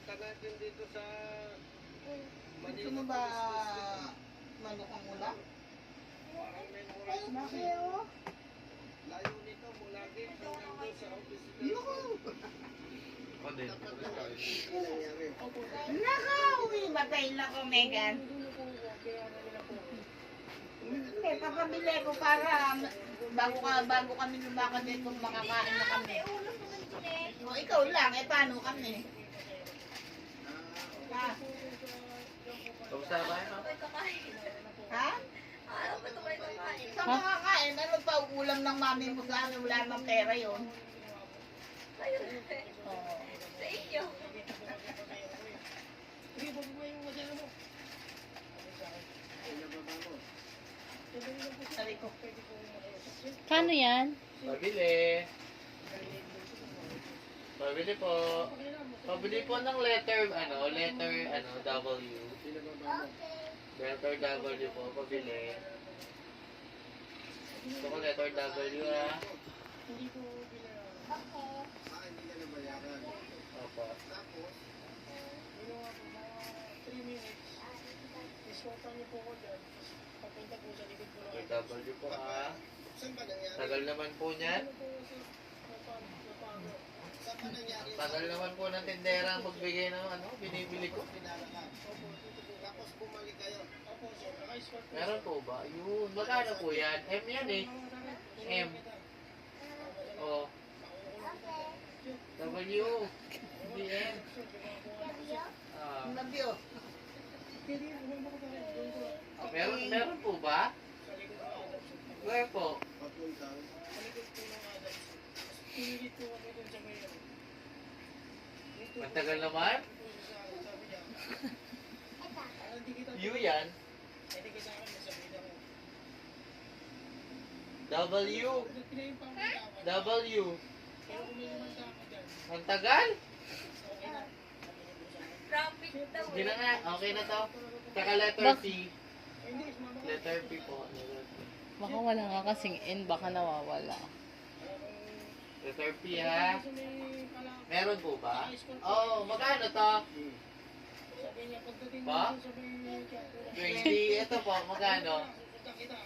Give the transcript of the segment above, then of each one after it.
Punta natin dito sa Gusto Manila. mo ba manok ang ulam? Parang may mura. Layo nito mula dito hanggang doon sa office. Ako din. Nakauwi batay na ko, Megan. Eh, papabili ko para bago kami lumakad dito makakain na kami. O, ikaw lang, eh paano kami? Ha? Kamusta ba yun? Ha? Sa makakain, ano pa ulam ng mami mo sa amin? Wala namang pera yun. Oo. Sa inyo. Sabi ko. Kano yan? Pabili. Pabili po. Pabili po ng letter W. Letter W po, pabili. Gusto ko letter W ah. Hindi ka nabayaran. Opo. Tapos, ginawa ko mga 3 minutes. Iswapan niyo po ko dyan. Papunta po sa likod po Letter W po ah. Saan ba nangyari? Tagal naman po niyan. Saan ba nangyari? Tagal naman po ng tindera magbigay ng binibili ko. Pinala ka. Tapos bumalik kayo. Opo, sir. Naka-iswap po. Meron po ba? Yun. Magkano po yan? M yan eh. M. O. W. Hindi M. Ah. Nabyo. Meron po ba? Where po? Papuntang. Palikod po ng adas. Pinilit po kami dun sa mayor. Matagal naman? Sabi niya, hindi kita U yan. hindi kita akin, sabi niya ko. W. Pinaimpang mo ako. W. Pero kung may naman sa akin dyan, Ang tagal? okay na. Profit daw Sige na eh. nga. Okay na to. Saka letter C. Hindi, sumama ka. Letter P po. Letter P. Baka wala nga kasing N, baka nawawala. Letter P ha. Kasi may pala, Meron po ba? Oh, magkano to? sabi niya, pagdating mo Ba? dun sa may kaya, 20. Ito po, magkano? punta kita,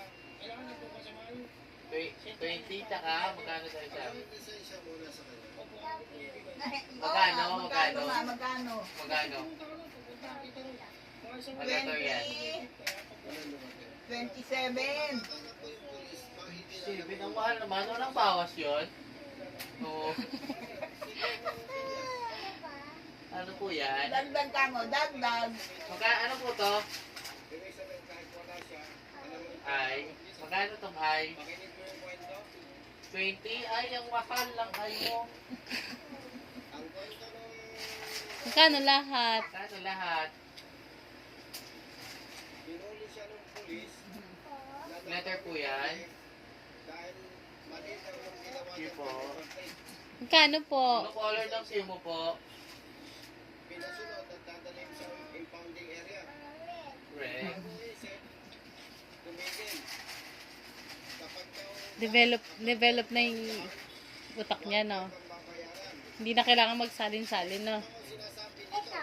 kailangan na po kasamahan. 20 tsaka magkano tayo sa? Lisensya muna sa kanya. Opo, Magkano? Magkano? Magkano? Magkano? Magkano? pumunta ka lang, pupunta kita rin. Mga isang Ang letter yan. 27. Sige, ang mahal naman. Walang bawas yun. Oo. Ano po yan? Dagdag ka mo, dagdag. Ano po to? Ay. Magkano tong ay? Makinig mo yung kwento. 20? Ay, ang mahal lang ay mo. Ang kwento nung Magkano lahat? Magkano lahat? pinuli siya ng pulis. Letter po yan? Dahil mali daw yung ginawa Sige niya. po. Magkano po? Ano color ng SIM mo po? Pinasunod at dadalhin sa impounding area. Red. Bago isip, tumigil. Kapag daw Develop na yung utak niya, no? ang babayaran. Hindi na kailangan magsalin-salin, no? Ang sinasabi nito,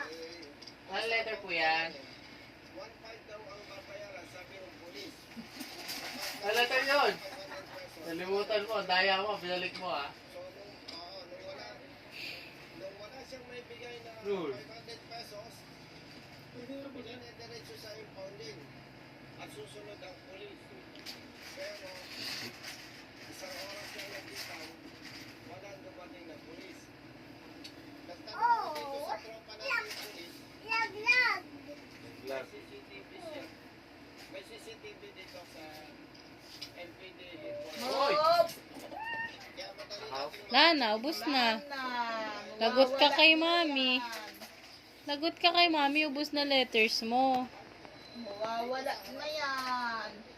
Ano letter po yan? 1.5 daw ang babayaran, sabi ng pulis. Ano letter yun? Nalimutan mo. Daya mo. Binalik mo ah. So, nung wala siyang may bigay na Rule. 500 pesos, diretso sa impounding at susunod ang pulis. Pero, isang oras na nagbitaw, walang dumating na pulis. Nagtanong ko dito sa tropa natin pulis, may CCTV siya. May CCTV dito sa NPD headquarters. Hoy! Oops! Kaya madali How? natin Wala na, ubus na. Lagot ka kay mami. Lagot ka kay mami, ubus na letters mo. Mawawala na yan.